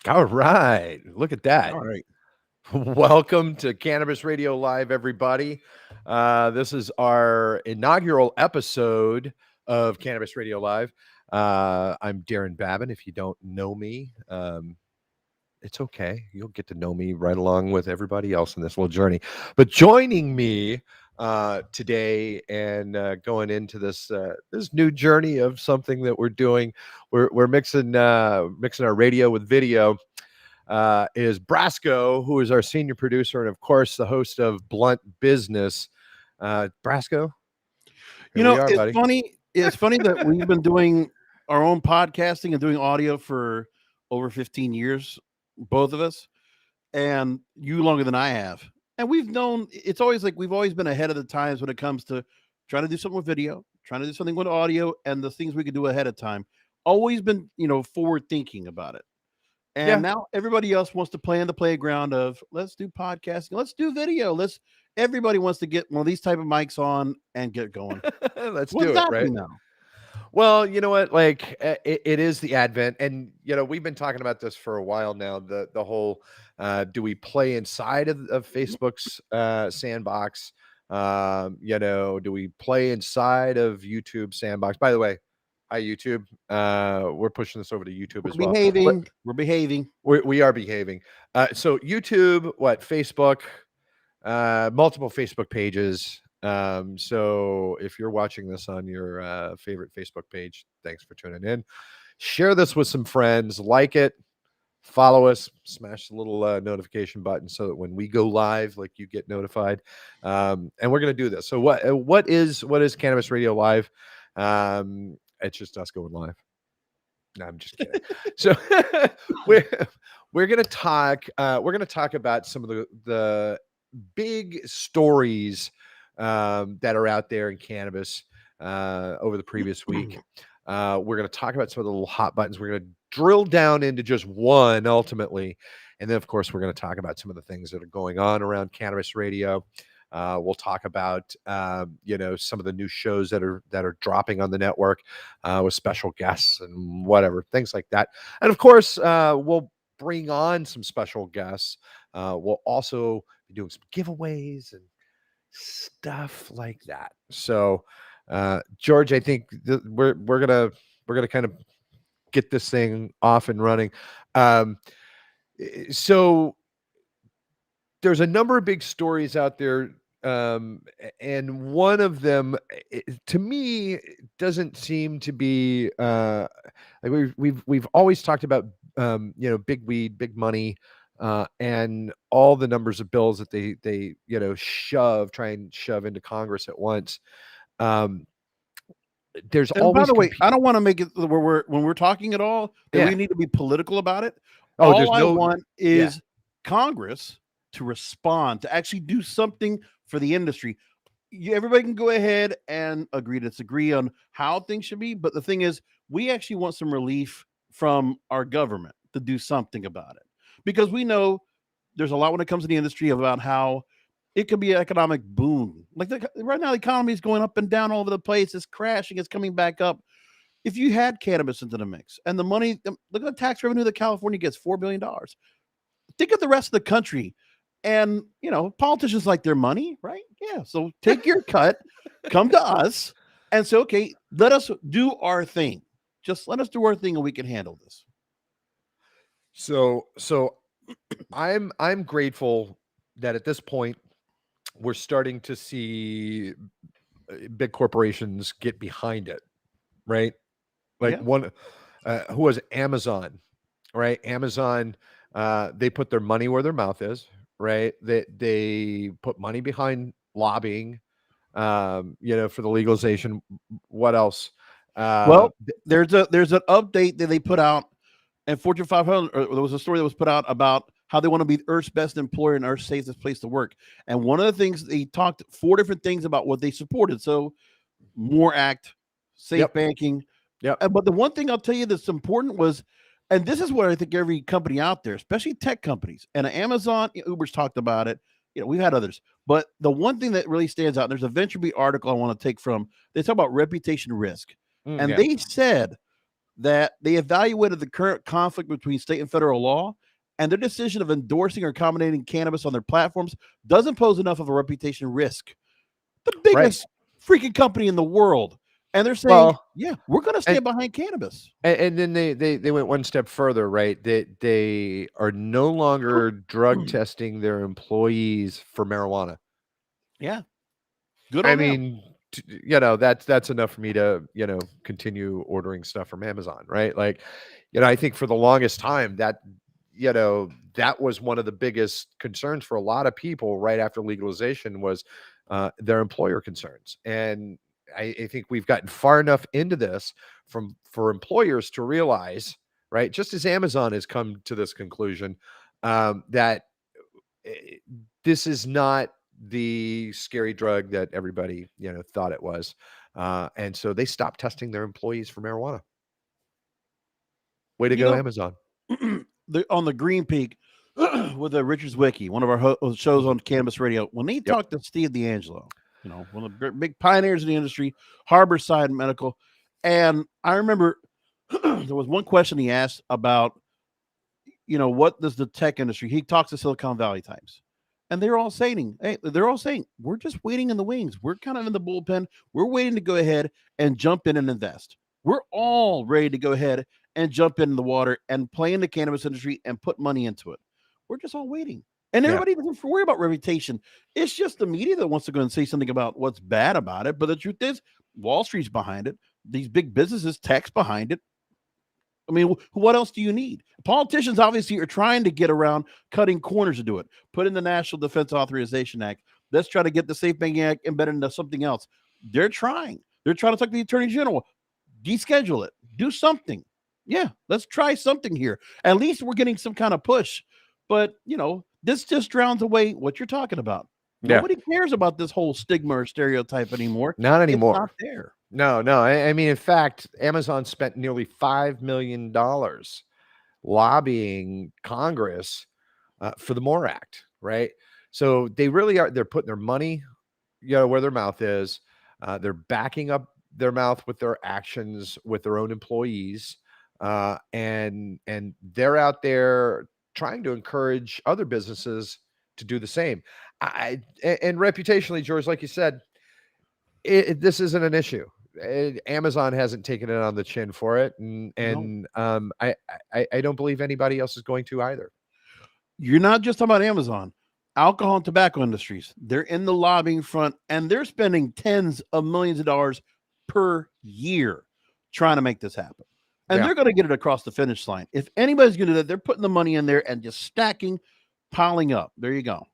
All right. Look at that. All right. Welcome to Cannabis Radio Live, everybody. This is our inaugural episode of Cannabis Radio Live. I'm Darren Babin. If you don't know me, it's okay. You'll get to know me right along with everybody else in this little journey. But joining me today and going into this new journey of something that we're doing, we're mixing our radio with video. Is Brasco, who is our senior producer and, of course, the host of Blunt Business. Brasco, here we are, It's buddy. funny. It's funny that we've been doing our own podcasting and doing audio for over 15 years, both of us, and you longer than I have. And we've known it's always like we've always been ahead of the times when it comes to trying to do something with video, trying to do something with audio, and the things we could do ahead of time. Always been, forward thinking about it. Yeah. And now everybody else wants to play in the playground of let's do podcasting, let's do video, everybody wants to get one of these type of mics on and get going. Let's What's do it, right? happening now? Well, you know what? Like it is the advent, and we've been talking about this for a while now. The whole do we play inside of Facebook's sandbox? Do we play inside of YouTube sandbox? By the way, hi YouTube. We're pushing this over to YouTube as well. We're behaving. We are behaving. So YouTube, Facebook, multiple Facebook pages. So if you're watching this on your favorite Facebook page, thanks for tuning in. Share this with some friends, like it, follow us, smash the little notification button so that when we go live, like, you get notified. And we're gonna do this. So what is Cannabis Radio Live? It's just us going live. No, I'm just kidding. So we're gonna talk about some of the big stories that are out there in cannabis over the previous week. We're going to talk about some of the little hot buttons. We're going to drill down into just one ultimately, and then of course we're going to talk about some of the things that are going on around Cannabis Radio. We'll talk about some of the new shows that are dropping on the network with special guests and whatever, things like that. And of course, we'll bring on some special guests. We'll also be doing some giveaways and stuff like that. So, George, I think we're gonna kind of get this thing off and running. So there's a number of big stories out there. And one of them, to me, doesn't seem to be like we've always talked about big weed, big money, and all the numbers of bills that they try and shove into Congress at once. There's And always by the way, I don't want to make it where when we're talking at all that we need to be political about it. Oh, all I want is Congress to respond, to actually do something for the industry. Everybody can go ahead and agree to disagree on how things should be, but the thing is, we actually want some relief from our government to do something about it, because we know there's a lot when it comes to the industry about how it could be an economic boom. Like right now, the economy is going up and down all over the place. It's crashing. It's coming back up. If you had cannabis into the mix and the money, look at the tax revenue that California gets, $4 billion. Think of the rest of the country. And, politicians like their money, right? Yeah. So take your cut, come to us and say, okay, let us do our thing. Just let us do our thing and we can handle this. So I'm grateful that at this point we're starting to see big corporations get behind it, right? Like one who was Amazon, right? Amazon, they put their money where their mouth is, right? They put money behind lobbying, for the legalization. What else? Well, there's an update that they put out, and Fortune 500. Or there was a story that was put out about how they want to be Earth's best employer and Earth's safest place to work. And one of the things they talked 4 different things about what they supported. So, MORE Act, safe banking. Yeah. But the one thing I'll tell you that's important was, and this is what I think every company out there, especially tech companies, and Amazon, Uber's talked about it. We've had others, but the one thing that really stands out, there's a VentureBeat article I want to take from. They talk about reputation risk, and they said that they evaluated the current conflict between state and federal law, and their decision of endorsing or accommodating cannabis on their platforms doesn't pose enough of a reputation risk. The Right. biggest freaking company in the world. And they're saying, Well, yeah, we're going to and stand behind cannabis. and then they went one step further, right? They are no longer drug testing their employees for marijuana. Yeah. Good I on them. mean, that's enough for me to, continue ordering stuff from Amazon, right? Like, I think for the longest time that was one of the biggest concerns for a lot of people right after legalization was their employer concerns. And I think we've gotten far enough into this for employers to realize, right, just as Amazon has come to this conclusion, that eh, this is not the scary drug that everybody thought it was, and so they stopped testing their employees for marijuana. Way to You go, know, Amazon. on the Green Peak with the Richards Wiki, one of our shows on Cannabis Radio, when he Yep. talked to Steve D'Angelo, one of the big pioneers in the industry, Harborside Medical. And I remember there was one question he asked about, what does the tech industry, he talks to Silicon Valley types. And they're all saying, we're just waiting in the wings. We're kind of in the bullpen. We're waiting to go ahead and jump in and invest. We're all ready to go ahead and jump in the water and play in the cannabis industry and put money into it. We're just all waiting. And Yeah. everybody doesn't worry about reputation. It's just the media that wants to go and say something about what's bad about it. But the truth is, Wall Street's behind it. These big businesses, tech's behind it. I mean, what else do you need? Politicians obviously are trying to get around cutting corners to do it. Put in the National Defense Authorization Act. Let's try to get the Safe Banking Act embedded into something else. They're trying. They're trying to talk to the Attorney General. Deschedule it. Do something. Yeah, let's try something here. At least we're getting some kind of push. But, this just drowns away what you're talking about. Yeah. Nobody cares about this whole stigma or stereotype anymore. Not anymore. It's not there. No. I mean, in fact, Amazon spent nearly $5 million lobbying Congress for the MORE Act, right? So they really are, they're putting their money, where their mouth is. They're backing up their mouth with their actions with their own employees. And they're out there trying to encourage other businesses to do the same. And reputationally, George, like you said, this isn't an issue. Amazon hasn't taken it on the chin for it, and I don't believe anybody else is going to either. You're not just talking about Amazon. Alcohol and tobacco industries, they're in the lobbying front, and they're spending tens of millions of dollars per year trying to make this happen. And they're going to get it across the finish line. If anybody's going to do that, they're putting the money in there and just stacking, piling up. There you go.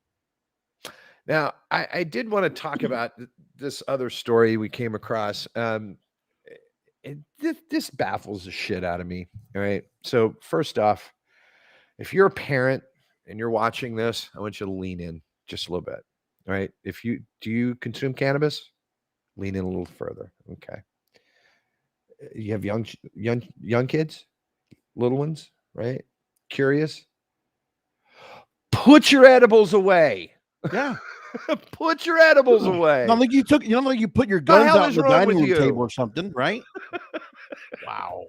Now, I did want to talk about this other story we came across. This baffles the shit out of me. All right. So first off, if you're a parent and you're watching this, I want you to lean in just a little bit. All right. Do you consume cannabis? Lean in a little further. Okay. You have young kids, little ones, right? Curious. Put your edibles away. Yeah. Put your edibles away. Not like you put your guns out on the dining room table or something, right? Wow.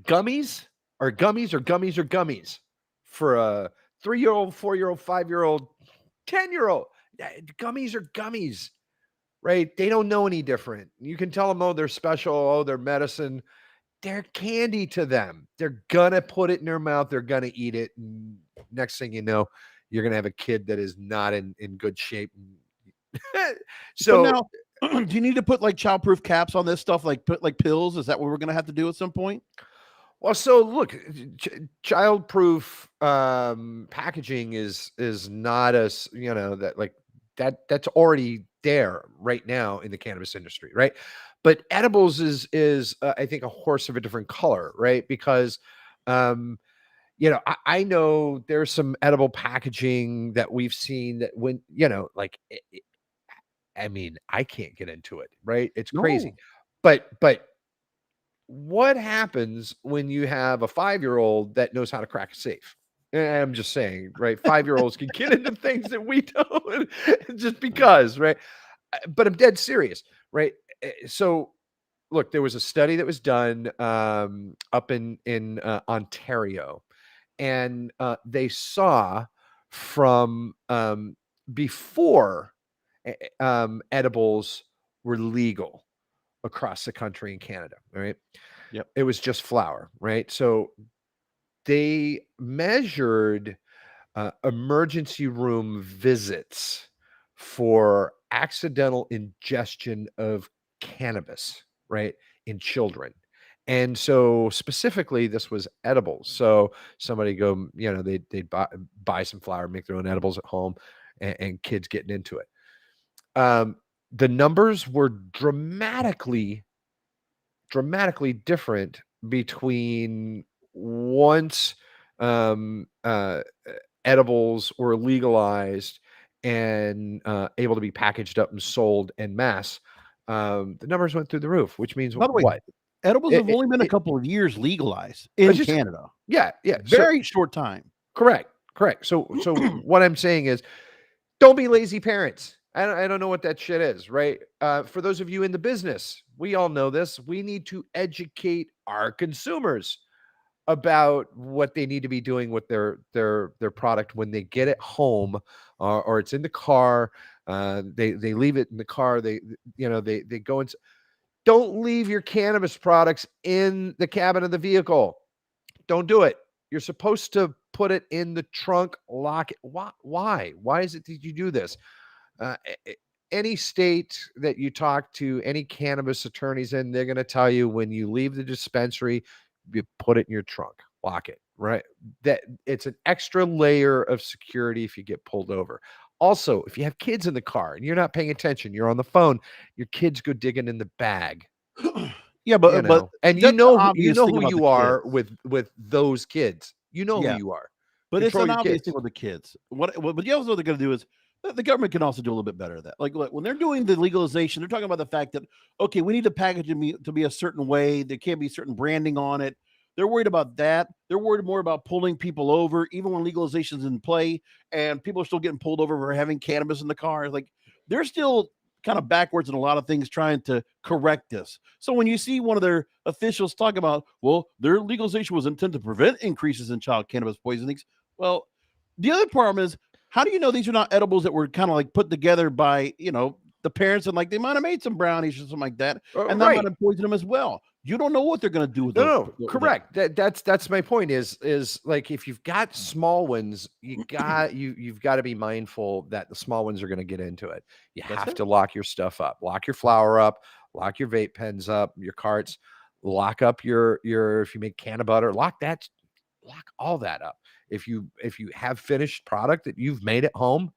Gummies are gummies or gummies or gummies for a 3-year-old, 4-year-old, 5-year-old, 10-year-old. Gummies are gummies, right? They don't know any different. You can tell them, oh, they're special. Oh, they're medicine. They're candy to them. They're going to put it in their mouth. They're going to eat it. And next thing you know, you're going to have a kid that is not in good shape. So now, do you need to put like childproof caps on this stuff? Like put like pills? Is that what we're going to have to do at some point? Well, so look, childproof packaging is not as, that like that's already there right now in the cannabis industry, right? But edibles is I think a horse of a different color, right? Because I know there's some edible packaging that we've seen that when, like I mean, I can't get into it, right? It's crazy. But what happens when you have a 5-year-old that knows how to crack a safe? And I'm just saying, right? 5-year-olds can get into things that we don't just because, right? But I'm dead serious, right? So look, there was a study that was done up in Ontario, and they saw from before edibles were legal across the country in Canada, right? Yep. It was just flower, right? So they measured emergency room visits for accidental ingestion of cannabis, right, in children. And so specifically, this was edibles. So somebody go, they'd buy some flour, make their own edibles at home, and kids getting into it. The numbers were dramatically different between once um, uh, edibles were legalized and able to be packaged up and sold en masse. The numbers went through the roof, which means By the way, what? edibles It, have it, only been a it, couple of years legalized it's in just Canada. yeah. So Very short time. correct. So what I'm saying is, don't be lazy parents. I don't know what that shit is, right? For those of you in the business, we all know this. We need to educate our consumers about what they need to be doing with their product when they get it home, or it's in the car. They leave it in the car. They go into. Don't leave your cannabis products in the cabin of the vehicle. Don't do it. You're supposed to put it in the trunk, lock it. Why? Why is it that you do this? Uh, any state that you talk to, any cannabis attorneys in, they're going to tell you when you leave the dispensary, you put it in your trunk, lock it, right? That it's an extra layer of security if you get pulled over. Also, if you have kids in the car and you're not paying attention, you're on the phone, your kids go digging in the bag. Yeah, but And that's the you obvious know thing who about the you are kids. with those kids. You know who Yeah, you are. but it's Control an your obvious kids. thing with the kids. But you also know they're going to do is the government can also do a little bit better at that. Like when they're doing the legalization, they're talking about the fact that okay, we need to package it to be a certain way. There can't be certain branding on it. They're worried about that. They're worried more about pulling people over, even when legalization's in play, and people are still getting pulled over for having cannabis in the car. Like they're still kind of backwards in a lot of things trying to correct this. So when you see one of their officials talk about, well, their legalization was intended to prevent increases in child cannabis poisonings. Well, the other problem is, how do you know these are not edibles that were kind of like put together by, the parents and like they might have made some brownies or something like that, and that might Right. have poisoned them as well. You don't know what they're going to do with those. No, correct. That's my point is like if you've got small ones, you've got to be mindful that the small ones are going to get into it. You have to lock your stuff up, lock your flour up, lock your vape pens up, your carts, lock up your if you make can of butter, lock all that up. If you have finished product that you've made at home,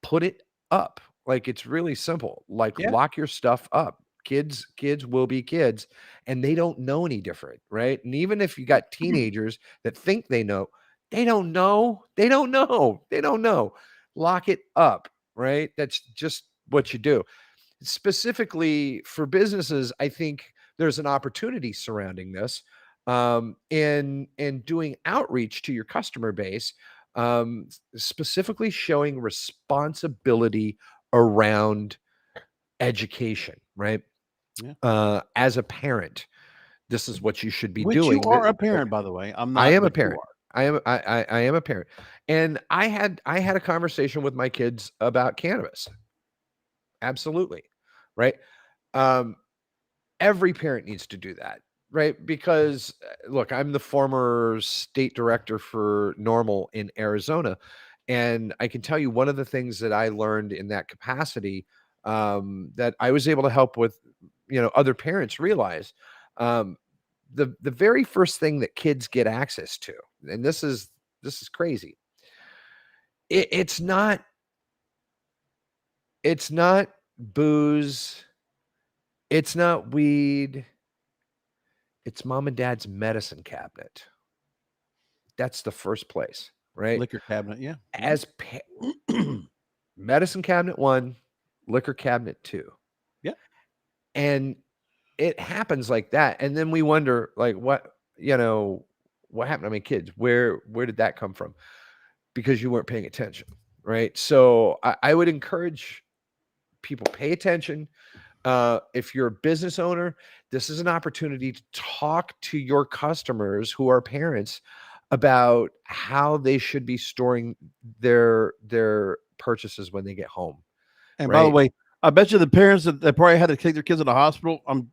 put it up. Like it's really simple. Like Yeah. lock your stuff up. Kids will be kids and they don't know any different, right? And even if you got teenagers that think they know, they don't know. They don't know. They don't know. Lock it up, right? That's just what you do. Specifically for businesses, I think there's an opportunity surrounding this in doing outreach to your customer base, specifically showing responsibility around education, right? Yeah. As a parent, this is what you should be Which you doing. are a parent, by the way. I'm I not, am a but you parent. are. I am a parent, and I had a conversation with my kids about cannabis. Absolutely, right? Um, every parent needs to do that, right? Because look, I'm the former state director for Normal in Arizona, and I can tell you one of the things that I learned in that capacity, that I was able to help with, other parents realize, um, the very first thing that kids get access to, and this is crazy. It's not booze, it's not weed, it's mom and dad's medicine cabinet. That's the first place, right? Liquor cabinet, yeah. As medicine cabinet 1, liquor cabinet 2. Yeah. And it happens like that. And then we wonder, like, what happened to my kids? Where did that come from? Because you weren't paying attention, right? So I would encourage people, pay attention. If you're a business owner, this is an opportunity to talk to your customers who are parents about how they should be storing their purchases when they get home. And by the Right? way, I bet you the parents that probably had to take their kids to the hospital. I'm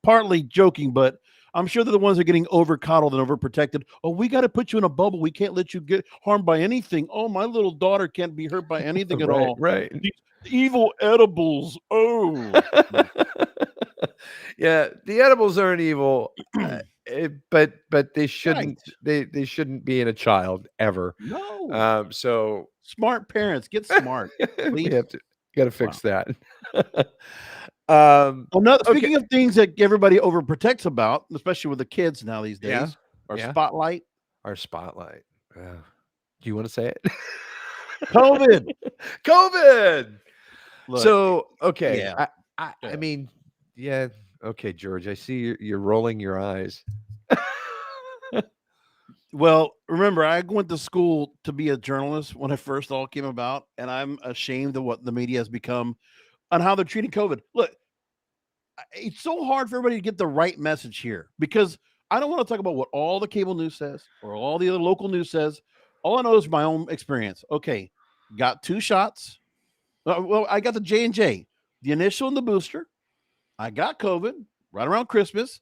partly joking, but I'm sure they're the ones that are getting over coddled and overprotected. Oh, we got to put you in a bubble. We can't let you get harmed by anything. Oh, my little daughter can't be hurt by anything at Right, all. right. These evil edibles. Oh, Yeah, the edibles aren't evil, but they right. shouldn't they shouldn't be in a child ever. No. So Smart parents, get smart, we please. have to got to Wow. fix that. Okay. Speaking of things that everybody overprotects about, especially with the kids now these Yeah, days, our yeah. spotlight, Our spotlight. Do you want to say it? COVID. COVID. Look, So okay, yeah. I Yeah. mean, yeah. Okay, George. I see you're rolling your eyes. Well, remember, I went to school to be a journalist when it first all came about, and I'm ashamed of what the media has become on how they're treating COVID. Look, it's so hard for everybody to get the right message here because I don't want to talk about what all the cable news says or all the other local news says. All I know is my own experience. Okay, got 2 shots. Well, I got the J&J, the initial and the booster. I got COVID right around Christmas.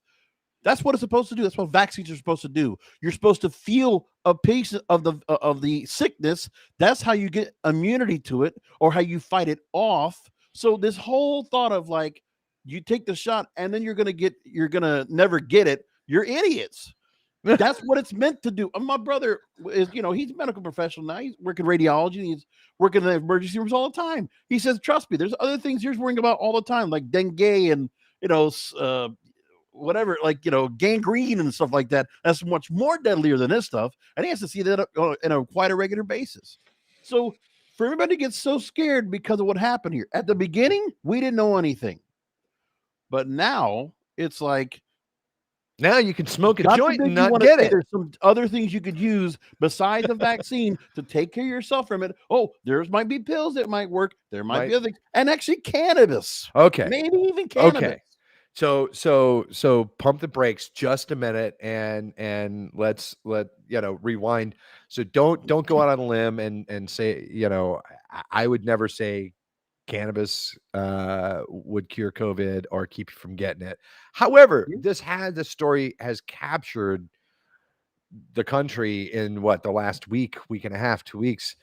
That's what it's supposed to do. That's what vaccines are supposed to do. You're supposed to feel a piece of the sickness. That's how you get immunity to it or how you fight it off. So this whole thought of like you take the shot and then you're gonna never get it. You're idiots. That's what it's meant to do. My brother is, he's a medical professional now. He's working radiology. He's working in the emergency rooms all the time. He says, "Trust me, there's other things you're worrying about all the time, like dengue and whatever, like gangrene and stuff like that. That's much more deadlier than this stuff." And he has to see that in a quite a regular basis. So for everybody to get so scared because of what happened here at the beginning, we didn't know anything, but now it's like, Now you can smoke a God joint and forbid you not want to get say it. there's some other things you could use besides the vaccine to take care of yourself from it. Oh, there's might be pills that might work. There might be other things, and actually cannabis. Okay. Maybe even cannabis. Okay. So pump the brakes just a minute and let's rewind. So don't go out on a limb and say, I would never say cannabis would cure COVID or keep you from getting it. However, the story has captured the country in the last week and a half, 2 weeks.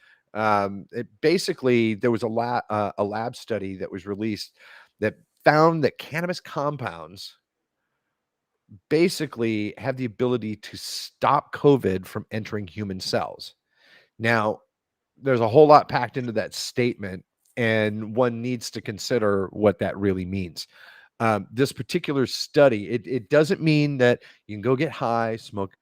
Basically there was a lab study that was released that found that cannabis compounds basically have the ability to stop COVID from entering human cells. Now, there's a whole lot packed into that statement, and one needs to consider what that really means. This particular study, it doesn't mean that you can go get high, smoke.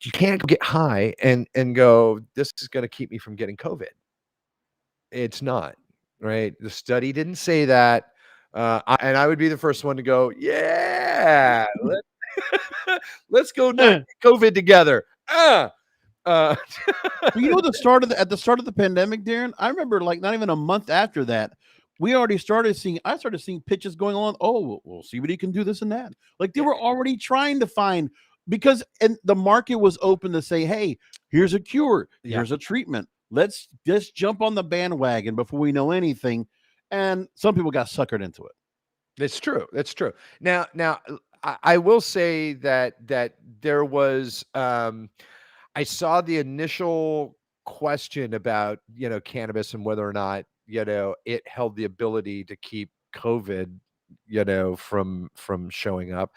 You can't go get high and go, this is going to keep me from getting COVID. It's not, right? The study didn't say that. And I would be the first one to go, yeah, let's go not get COVID together. But at the start of the pandemic, Darren, I remember like not even a month after that, I started seeing pitches going on. Oh, well, CBD can do this and that. Like they were already trying to find and the market was open to say, hey, here's a cure, here's a treatment. Let's just jump on the bandwagon before we know anything. And some people got suckered into it. That's true. That's true. Now, I will say that there was I saw the initial question about cannabis and whether or not it held the ability to keep COVID from showing up.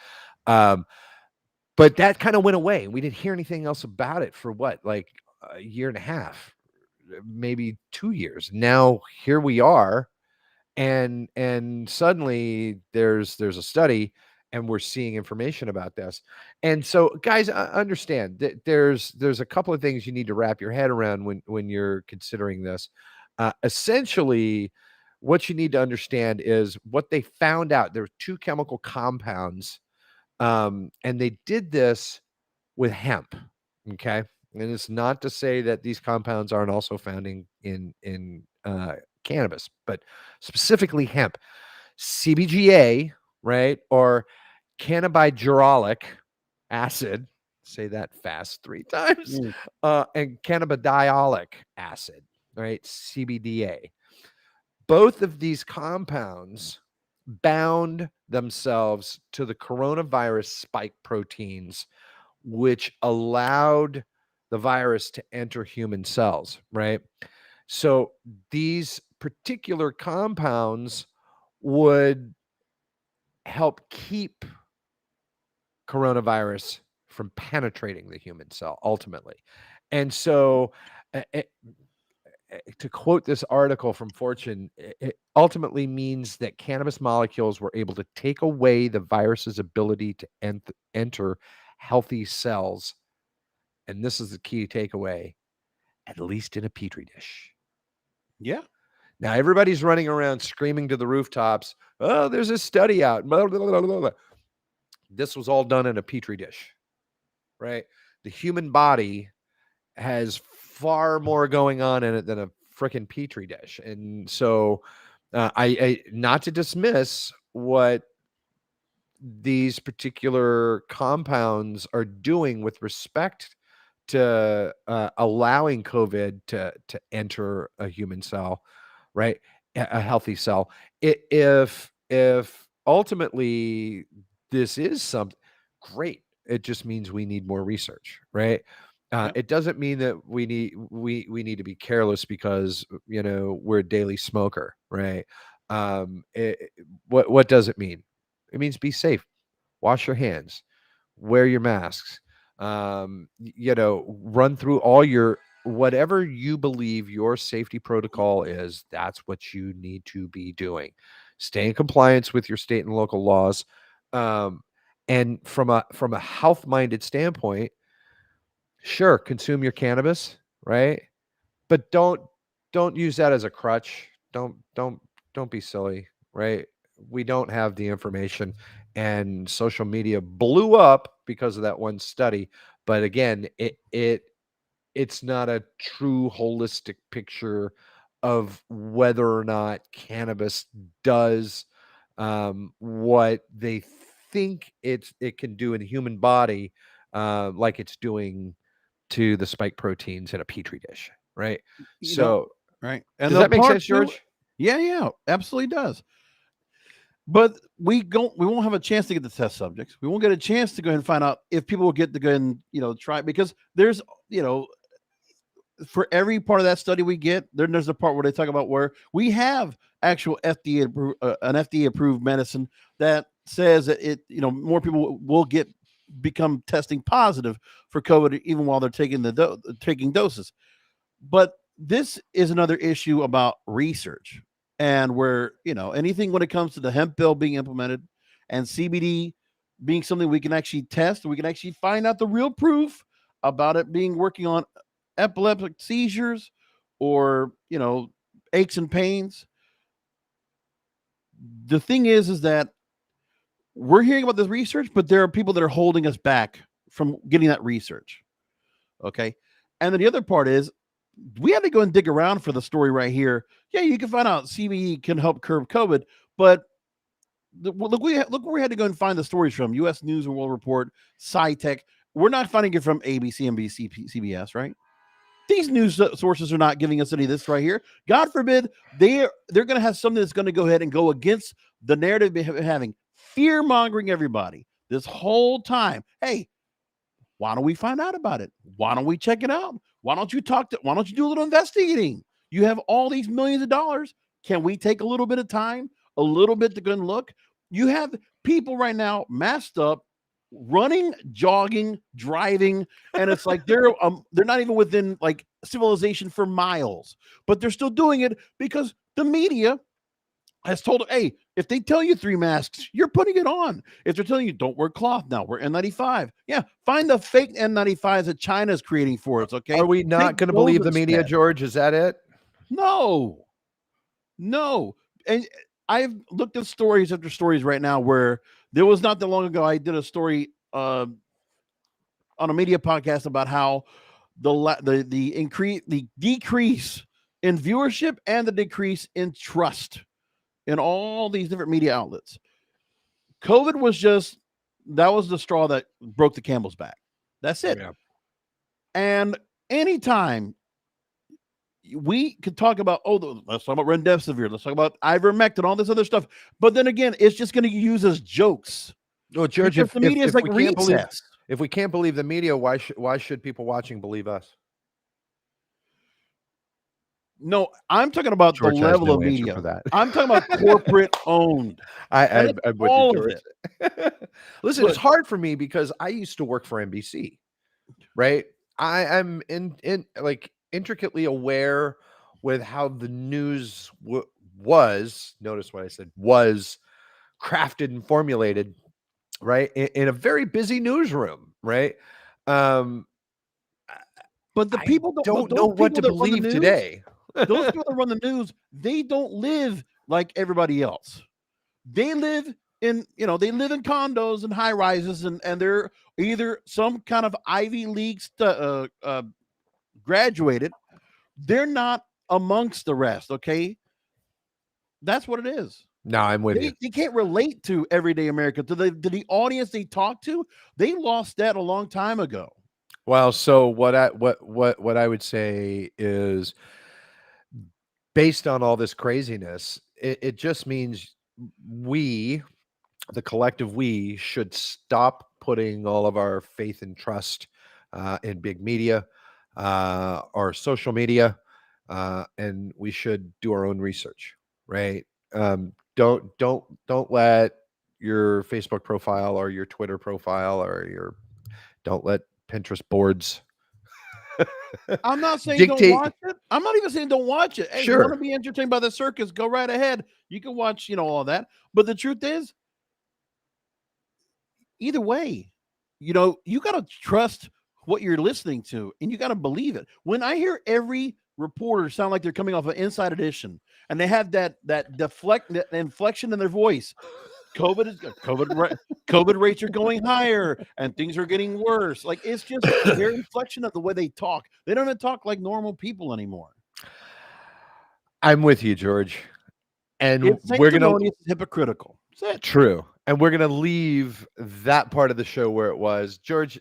But that kind of went away. We didn't hear anything else about it for like a year and a half, maybe 2 years. Now here we are, and suddenly there's a study and we're seeing information about this. And so guys, understand that there's a couple of things you need to wrap your head around when you're considering this. Essentially what you need to understand is what they found out. There were 2 chemical compounds, and they did this with hemp. Okay. And it's not to say that these compounds aren't also found in cannabis, but specifically hemp. CBGA, right, or cannabigerolic acid, say that fast 3 times, and cannabidiolic acid, right, CBDA. Both of these compounds bound themselves to the coronavirus spike proteins, which allowed the virus to enter human cells, right? So these particular compounds would help keep coronavirus from penetrating the human cell ultimately. And so, to quote this article from Fortune, it ultimately means that cannabis molecules were able to take away the virus's ability to enter healthy cells. And this is the key takeaway, at least in a petri dish. Yeah. Now, everybody's running around screaming to the rooftops, oh, there's a study out. Blah, blah, blah, blah, blah. This was all done in a petri dish, right? The human body has far more going on in it than a freaking petri dish. And so I not to dismiss what these particular compounds are doing with respect to allowing COVID to enter a human cell, right? A healthy cell. If ultimately this is something great, it just means we need more research, right? It doesn't mean that we need to be careless because we're a daily smoker, right? What does it mean? It means be safe, wash your hands, wear your masks, run through all your whatever you believe your safety protocol is. That's what you need to be doing. Stay in compliance with your state and local laws. And from a health-minded standpoint, sure, consume your cannabis, right? But don't use that as a crutch. Don't be silly, right? We don't have the information, and social media blew up because of that one study. But again, it's not a true holistic picture of whether or not cannabis does what they think it can do in the human body, like it's doing to the spike proteins in a petri dish, right? Right. And does that make sense, George? Yeah, absolutely does. But we won't have a chance to get the test subjects. We won't get a chance to go ahead and find out if people will get to go ahead and try it, because there's for every part of that study we get, there's a part where they talk about where we have actual an FDA approved medicine that says that more people will become testing positive for COVID even while they're taking doses. But this is another issue about research, and where anything when it comes to the hemp bill being implemented and CBD being something we can actually test, we can actually find out the real proof about it being working on epileptic seizures or aches and pains. The thing is that we're hearing about this research, but there are people that are holding us back from getting that research. Okay. And then the other part is we had to go and dig around for the story right here. Yeah, you can find out CBD can help curb COVID, but look where we had to go and find the stories from: U.S. News and World Report, SciTech. We're not finding it from ABC, NBC, CBS, right? These news sources are not giving us any of this right here. God forbid they're going to have something that's going to go ahead and go against the narrative they've been having, fear mongering everybody this whole time. Hey, why don't we find out about it? Why don't we check it out? Why don't you do a little investigating? You have all these millions of dollars. Can we take a little bit of time, a little bit to go and look? You have people right now masked up, running, jogging, driving, and it's like they're not even within like civilization for miles, but they're still doing it because the media has told them, hey, if they tell you 3 masks, you're putting it on. If they're telling you don't wear cloth now, wear N95. Yeah, find the fake N95s that China is creating for us. Okay, are we not going to believe the media, George? Is that it? No. And I've looked at stories after stories right now where there was not that long ago I did a story on a media podcast about how the decrease in viewership and the decrease in trust in all these different media outlets. COVID was that was the straw that broke the camel's back. That's it. Yeah. And anytime we could talk about, let's talk about remdesivir, let's talk about ivermectin, all this other stuff. But then again, it's just going to use as jokes. Well, George, because the media is like we can't believe, recess. if we can't believe the media, why should people watching believe us? No, I'm talking about George the has level no of answer media. for that. I'm talking about corporate owned. I'm with all you, of George. it. Listen, Look. it's hard for me because I used to work for NBC, right? I'm in like intricately aware with how the news was. Notice what I said, was crafted and formulated, right, in a very busy newsroom, right? But the people don't know what to believe today. Those people that run the news, they don't live like everybody else. They live in condos and high rises, and they're either some kind of Ivy League graduated. They're not amongst the rest. Okay, that's what it is. No, I'm with you. They can't relate to everyday America, to the audience they talk to. They lost that a long time ago. Well, so what I would say is, based on all this craziness, it just means we, the collective we, should stop putting all of our faith and trust in big media or social media, and we should do our own research, right? Don't let your Facebook profile or your Twitter profile or don't let Pinterest boards I'm not saying dictate. don't watch it. I'm not even saying don't watch it. Hey, Sure. You want to be entertained by the circus? Go right ahead. You can watch, all that. But the truth is, either way, you got to trust what you're listening to, and you got to believe it. When I hear every reporter sound like they're coming off an Inside Edition, and they have that inflection in their voice, COVID rates are going higher and things are getting worse. Like, it's just their inflection of the way they talk. They don't even talk like normal people anymore. I'm with you, George. And It's hypocritical. That's true. And we're gonna leave that part of the show where it was. George,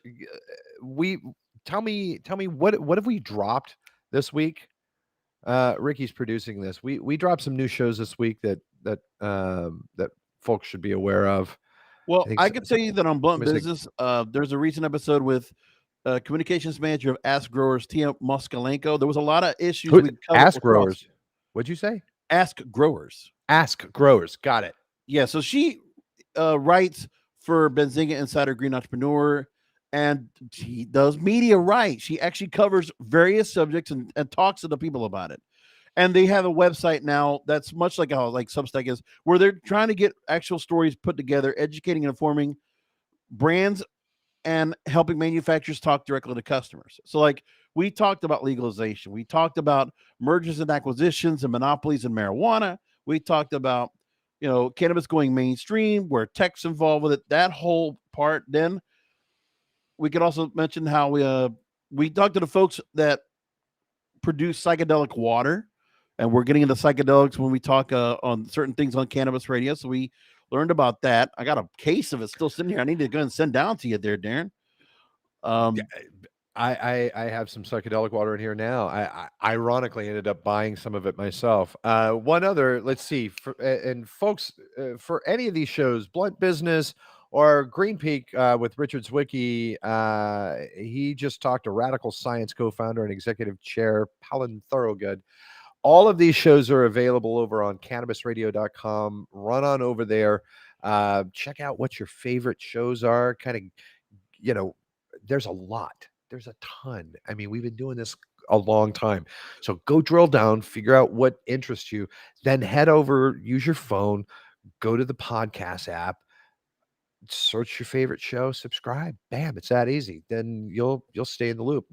tell me what have we dropped this week? Ricky's producing this. We dropped some new shows this week that folks should be aware of. Well, I could tell you that on Blunt Business, there's a recent episode with communications manager of Ask Growers, Tia Moskalenko. There was a lot of issues. Ask Growers. What'd you say? Ask Growers. Ask Growers. Got it. Yeah. So she writes for Benzinga Insider Green Entrepreneur, and she does media right. She actually covers various subjects and talks to the people about it. And they have a website now that's much like how Substack is, where they're trying to get actual stories put together, educating and informing brands and helping manufacturers talk directly to customers. So we talked about legalization. We talked about mergers and acquisitions and monopolies in marijuana. We talked about, cannabis going mainstream, where tech's involved with it, that whole part. Then we could also mention how we talked to the folks that produce psychedelic water. And we're getting into psychedelics when we talk on certain things on Cannabis Radio. So we learned about that. I got a case of it still sitting here. I need to go and send down to you there, Darren. I have some psychedelic water in here now. I ironically ended up buying some of it myself. One other, let's see, and folks, for any of these shows, Blunt Business or Green Peak with Richard Zwicky, he just talked to Radical Science co-founder and executive chair Palin Thorogood. All of these shows are available over on cannabisradio.com. Run on over there. Check out what your favorite shows are. Kind of, there's a lot. There's a ton. I mean, we've been doing this a long time. So go drill down, figure out what interests you, then head over, use your phone, go to the podcast app, search your favorite show, subscribe. Bam, it's that easy. Then you'll stay in the loop.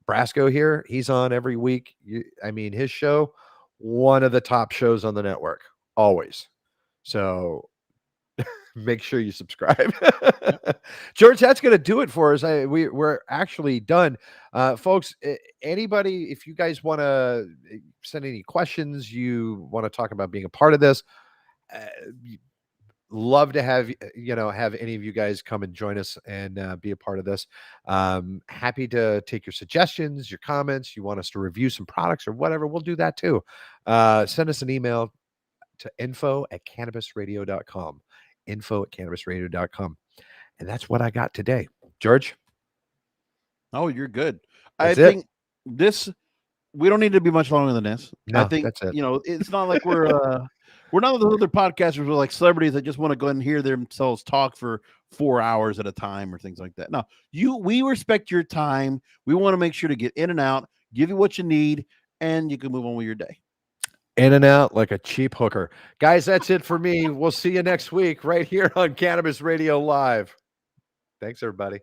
Brasco here, he's on every week. His show, one of the top shows on the network, always. So Make sure you subscribe. George, that's going to do it for us. We're actually done. Folks, anybody, if you guys want to send any questions, you want to talk about being a part of this, love to have any of you guys come and join us and be a part of this. Happy to take your suggestions, your comments. You want us to review some products or whatever, we'll do that too. Send us an email to info@cannabisradio.com. info@cannabisradio.com. And that's what I got today. George? Oh, you're good. That's I it. think we don't need to be much longer than this. No, I think that's it. it's not like we're not those other podcasters who are like celebrities that just want to go and hear themselves talk for 4 hours at a time or things like that. No, we respect your time. We want to make sure to get in and out, give you what you need, and you can move on with your day. In and out like a cheap hooker. Guys, that's it for me. We'll see you next week right here on Cannabis Radio Live. Thanks, everybody.